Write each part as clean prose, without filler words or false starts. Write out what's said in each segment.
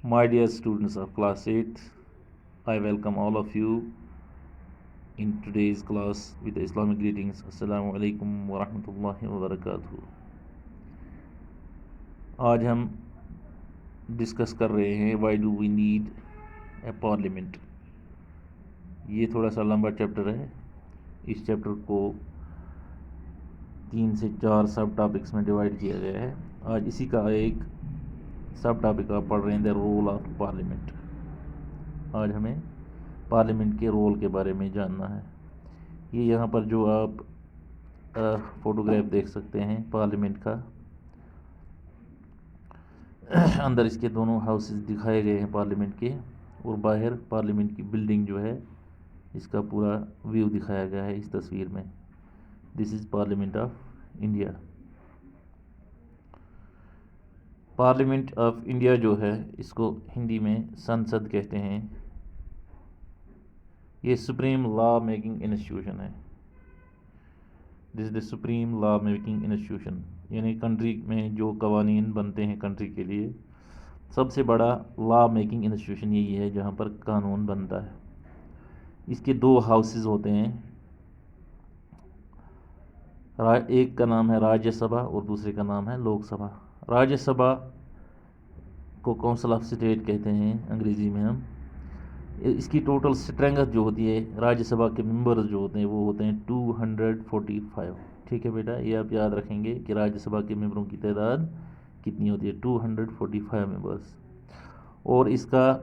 My dear students of class 8, I welcome all of you in today's class with the Islamic greetings. Assalamu alaikum wa rahmatullahi wa barakatuh. आज हम discuss कर रहे हैं why do we need a parliament. ये थोड़ा सा लंबा chapter है। इस चैप्टर को 3 से 4 सब टॉपिक्स में डिवाइड किया गया है। आज इसी का एक सब टॉपिक आप पढ़ रहे हैं, द रोल ऑफ पार्लियामेंट। आज हमें पार्लियामेंट के रोल के बारे में जानना है। ये यहाँ पर जो आप फोटोग्राफ देख सकते हैं पार्लियामेंट का, अंदर इसके दोनों हाउसेस दिखाए गए हैं पार्लियामेंट के, और बाहर पार्लियामेंट की बिल्डिंग जो है इसका पूरा व्यू दिखाया गया है इस तस्वीर में। This is parliament of India. Parliament of India जो है इसको हिंदी में संसद कहते हैं। ये सुप्रीम लॉ मेकिंग इंस्टीट्यूशन है। This is the supreme law making institution, यानी कंट्री में जो कवानीन बनते हैं कंट्री के लिए सबसे बड़ा लॉ मेकिंग इंस्टीट्यूशन यही है जहाँ पर कानून बनता है। इसके 2 हाउसेस होते हैं, एक का नाम है राज्यसभा और दूसरे का नाम है लोकसभा। राज्यसभा को काउंसिल ऑफ स्टेट कहते हैं अंग्रेज़ी में हम। इसकी टोटल स्ट्रेंथ जो होती है राज्यसभा के मेंबर्स जो होते हैं वो होते हैं 245। ठीक है बेटा, ये आप याद रखेंगे कि राज्यसभा के मेंबरों की तादाद कितनी होती है, 245 मेंबर्स। और इसका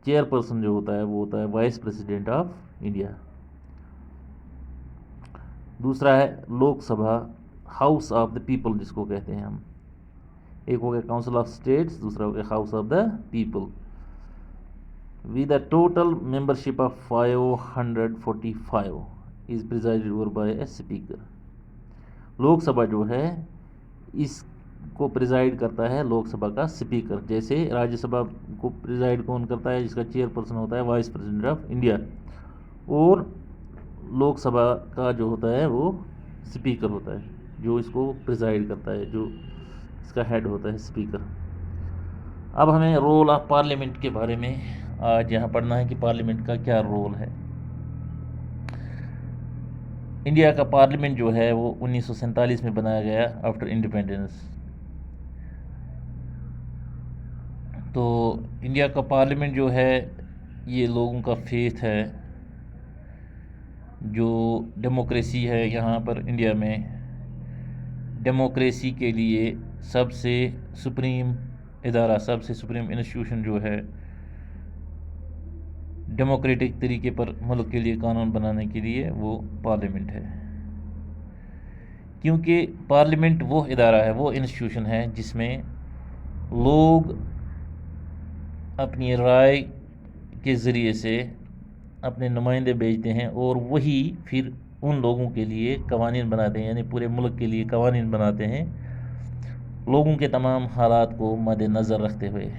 चेयरपर्सन जो होता है वो होता है वाइस प्रेसिडेंट ऑफ इंडिया। दूसरा है Lok Sabha, house of the people जिसको कहते हैं हम। एक हो गया काउंसिल ऑफ स्टेट्स, दूसरा हो गया house of the people, with a total membership of 545 is presided over by a speaker। Lok Sabha जो है इसको प्रिजाइड करता है लोकसभा का स्पीकर। जैसे राज्यसभा को प्रिजाइड कौन करता है, जिसका चेयरपर्सन होता है वाइस प्रेसिडेंट ऑफ इंडिया, और लोकसभा का जो होता है वो स्पीकर होता है जो इसको प्रिजाइड करता है, जो इसका हेड होता है स्पीकर। अब हमें रोल ऑफ पार्लियामेंट के बारे में आज यहाँ पढ़ना है कि पार्लियामेंट का क्या रोल है। इंडिया का पार्लियामेंट जो है वो 1947 में बनाया गया आफ्टर इंडिपेंडेंस। तो इंडिया का पार्लियामेंट जो है ये लोगों का फेथ है, जो डेमोक्रेसी है यहाँ पर इंडिया में। डेमोक्रेसी के लिए सबसे सुप्रीम इदारा, सबसे सुप्रीम इंस्टीट्यूशन जो है डेमोक्रेटिक तरीके पर मुल्क के लिए कानून बनाने के लिए वो पार्लियामेंट है। क्योंकि पार्लियामेंट वो इदारा है, वो इंस्टीट्यूशन है जिसमें लोग अपनी राय के ज़रिए से अपने नुमाइंदे भेजते हैं और वही फिर उन लोगों के लिए कवानीन बनाते हैं, यानी पूरे मुल्क के लिए कवानीन बनाते हैं, लोगों के तमाम हालात को मद्देनज़र रखते हुए।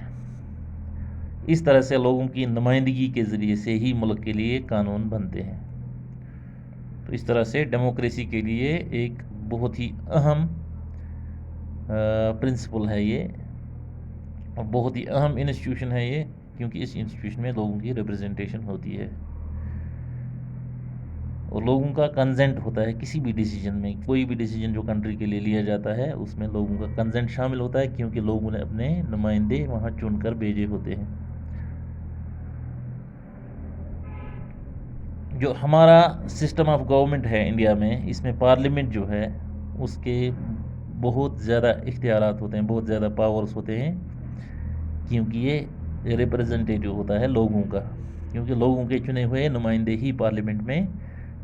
इस तरह से लोगों की नुमाइंदगी के ज़रिए से ही मुल्क के लिए कानून बनते हैं। तो इस तरह से डेमोक्रेसी के लिए एक बहुत ही अहम प्रिंसिपल है ये, और बहुत ही अहम इंस्टीट्यूशन है ये, क्योंकि इस इंस्टीट्यूशन में लोगों की रिप्रेजेंटेशन होती है और लोगों का कंसेंट होता है। किसी भी डिसीजन में, कोई भी डिसीजन जो कंट्री के लिए लिया जाता है उसमें लोगों का कंसेंट शामिल होता है, क्योंकि लोगों ने अपने नुमाइंदे वहाँ चुनकर भेजे होते हैं। जो हमारा सिस्टम ऑफ गवर्नमेंट है इंडिया में, इसमें पार्लियामेंट जो है उसके बहुत ज़्यादा इख्तियारात होते हैं, बहुत ज़्यादा पावर्स होते हैं, क्योंकि ये रिप्रेजेंटेटिव होता है लोगों का, क्योंकि लोगों के चुने हुए नुमाइंदे ही पार्लियामेंट में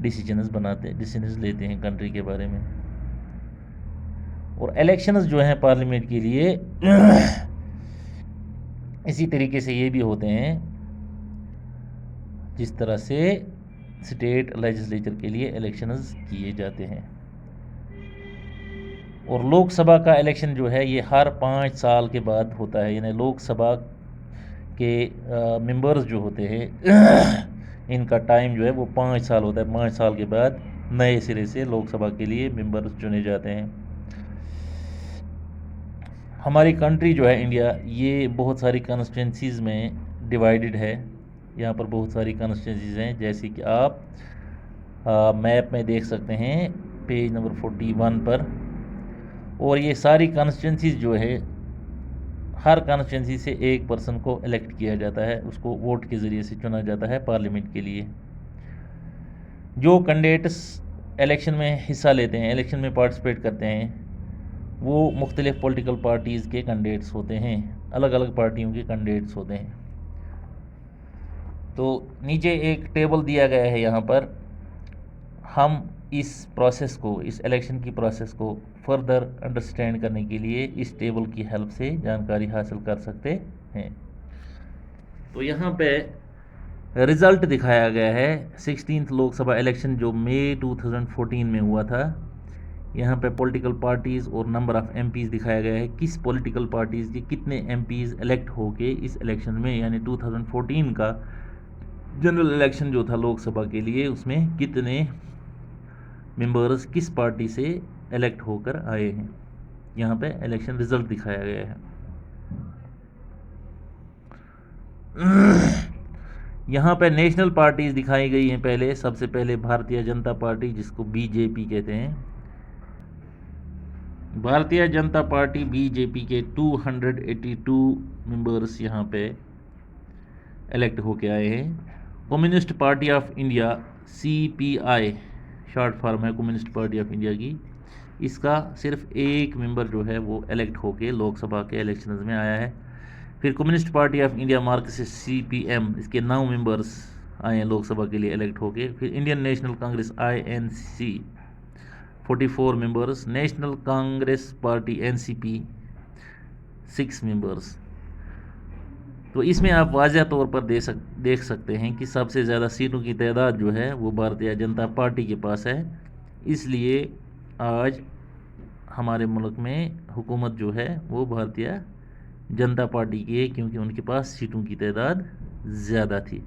डिसीजंस लेते हैं कंट्री के बारे में। और इलेक्शंस जो हैं पार्लियामेंट के लिए इसी तरीके से ये भी होते हैं जिस तरह से स्टेट लेजिस्लेचर के लिए इलेक्शंस किए जाते हैं। और लोकसभा का इलेक्शन जो है ये हर 5 साल के बाद होता है, यानी लोकसभा के मेंबर्स जो होते हैं इनका टाइम जो है वो 5 साल होता है। 5 साल के बाद नए सिरे से लोकसभा के लिए मेंबर्स चुने जाते हैं। हमारी कंट्री जो है इंडिया, ये बहुत सारी कॉन्स्टिट्यूंसीज़ में डिवाइडेड है। यहाँ पर बहुत सारी कॉन्स्टिट्यूंसीज़ हैं, जैसे कि आप मैप में देख सकते हैं पेज नंबर 41 पर। और ये सारी कॉन्स्टिट्यूंसीज़ जो है, हर कॉन्स्टिट्यूंसी से एक पर्सन को इलेक्ट किया जाता है, उसको वोट के ज़रिए से चुना जाता है पार्लियामेंट के लिए। जो कैंडिडेट्स इलेक्शन में हिस्सा लेते हैं, इलेक्शन में पार्टिसिपेट करते हैं, वो मुख्तलिफ़ पॉलिटिकल पार्टीज़ के कैंडिडेट्स होते हैं, अलग अलग पार्टियों के कैंडिडेट्स होते हैं। तो नीचे एक टेबल दिया गया है, यहाँ पर हम इस प्रोसेस को, इस इलेक्शन की प्रोसेस को फर्दर अंडरस्टैंड करने के लिए इस टेबल की हेल्प से जानकारी हासिल कर सकते हैं। तो यहाँ पे रिज़ल्ट दिखाया गया है 16th लोकसभा इलेक्शन जो मई 2014 में हुआ था। यहाँ पे पॉलिटिकल पार्टीज़ और नंबर ऑफ़ एमपीज़ दिखाया गया है, किस पॉलिटिकल पार्टीज़ के कितने एमपीज़ इलेक्ट होके इस इलेक्शन में, यानी 2014 का जनरल इलेक्शन जो था लोकसभा के लिए, उसमें कितने मेंबर्स किस पार्टी से इलेक्ट होकर आए हैं। यहाँ पे इलेक्शन रिज़ल्ट दिखाया गया है। यहाँ पे नेशनल पार्टीज़ दिखाई गई हैं। पहले सबसे पहले भारतीय जनता पार्टी, जिसको बीजेपी कहते हैं। भारतीय जनता पार्टी बीजेपी के 282 मेंबर्स यहाँ पे इलेक्ट होके आए हैं। Communist party of India CPI short form है कम्युनिस्ट पार्टी ऑफ इंडिया की, इसका सिर्फ एक मेंबर जो है वो इलेक्ट होके लोकसभा के इलेक्शंस में आया है। फिर communist party of India Marxist CPM, इसके 9 मेंबर्स आए हैं लोकसभा के लिए इलेक्ट होके। फिर Indian national Congress INC 44 members, national Congress party NCP 6 members. तो इसमें आप वाज़ह तौर पर देख सकते हैं कि सबसे ज़्यादा सीटों की तादाद जो है वो भारतीय जनता पार्टी के पास है। इसलिए आज हमारे मुल्क में हुकूमत जो है वो भारतीय जनता पार्टी की है, क्योंकि उनके पास सीटों की तादाद ज़्यादा थी।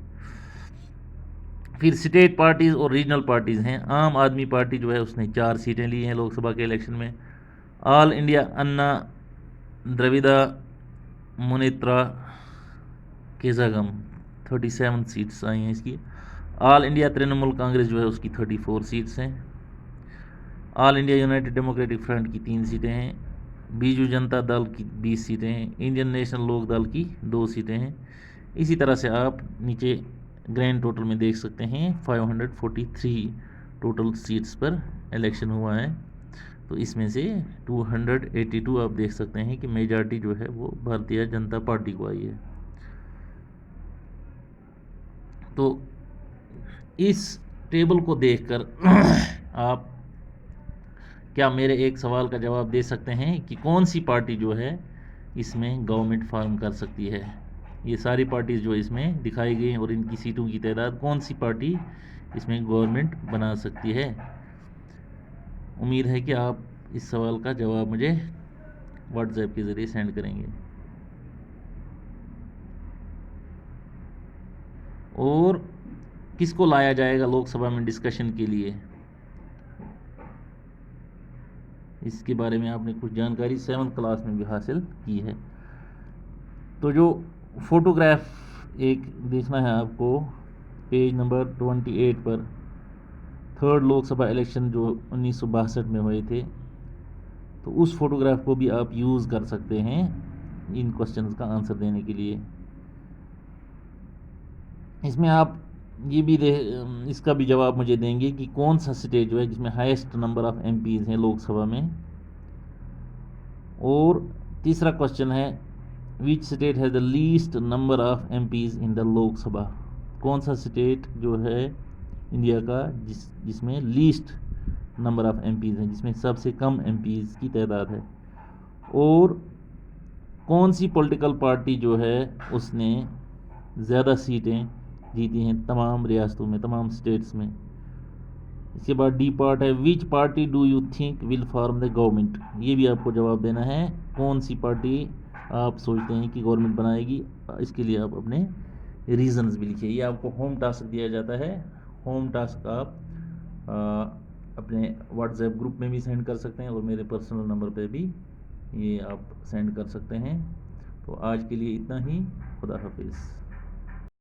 फिर स्टेट पार्टीज़ और रीजनल पार्टीज़ हैं। आम आदमी पार्टी जो है उसने 4 सीटें ली हैं लोकसभा के इलेक्शन में। ऑल इंडिया अन्ना द्रविड़ा मुनेत्रा केजागम 37 सीट्स आई हैं इसकी। ऑल इंडिया तृणमूल कांग्रेस जो है उसकी 34 सीट्स हैं। All India United democratic front की 3 सीटें हैं। बीजू जनता दल की 20 सीटें हैं। इंडियन नेशनल लोक दल की 2 सीटें हैं। इसी तरह से आप नीचे ग्रैंड टोटल में देख सकते हैं 543 टोटल सीट्स पर इलेक्शन हुआ है। तो इसमें से 282 आप देख सकते हैं कि मेजॉरिटी जो है वो भारतीय जनता पार्टी को आई है। तो इस टेबल को देखकर आप क्या मेरे एक सवाल का जवाब दे सकते हैं कि कौन सी पार्टी जो है इसमें गवर्नमेंट फॉर्म कर सकती है। ये सारी पार्टीज जो इसमें दिखाई गई और इनकी सीटों की तादाद, कौन सी पार्टी इसमें गवर्नमेंट बना सकती है। उम्मीद है कि आप इस सवाल का जवाब मुझे व्हाट्सएप के ज़रिए सेंड करेंगे। और किसको लाया जाएगा लोकसभा में डिस्कशन के लिए, इसके बारे में आपने कुछ जानकारी 7th क्लास में भी हासिल की है। तो जो फोटोग्राफ एक देखना है आपको पेज नंबर 28 पर, 3rd लोकसभा इलेक्शन जो 1962 में हुए थे, तो उस फोटोग्राफ को भी आप यूज़ कर सकते हैं इन क्वेश्चंस का आंसर देने के लिए। इसमें आप ये भी इसका भी जवाब मुझे देंगे कि कौन सा स्टेट जो है जिसमें हाईएस्ट नंबर ऑफ़ MPs हैं लोकसभा में। और तीसरा क्वेश्चन है which state has the least number of MPs in the Lok Sabha. कौन सा स्टेट जो है इंडिया का जिसमें लीस्ट नंबर ऑफ़ MPs हैं, जिसमें सबसे कम MPs की तादाद है। और कौन सी पॉलिटिकल पार्टी जो है उसने ज़्यादा सीटें जीती हैं तमाम रियासतों में, तमाम स्टेट्स में। इसके बाद डी पार्ट है विच party do you think will form the government. ये भी आपको जवाब देना है, कौन सी पार्टी आप सोचते हैं कि गवर्नमेंट बनाएगी। इसके लिए आप अपने रीजंस भी लिखिए। ये आपको होम टास्क दिया जाता है। होम टास्क आप अपने व्हाट्सएप ग्रुप में भी सेंड कर सकते हैं और मेरे पर्सनल नंबर पे भी ये आप सेंड कर सकते हैं। तो आज के लिए इतना ही। खुदा हाफिज़।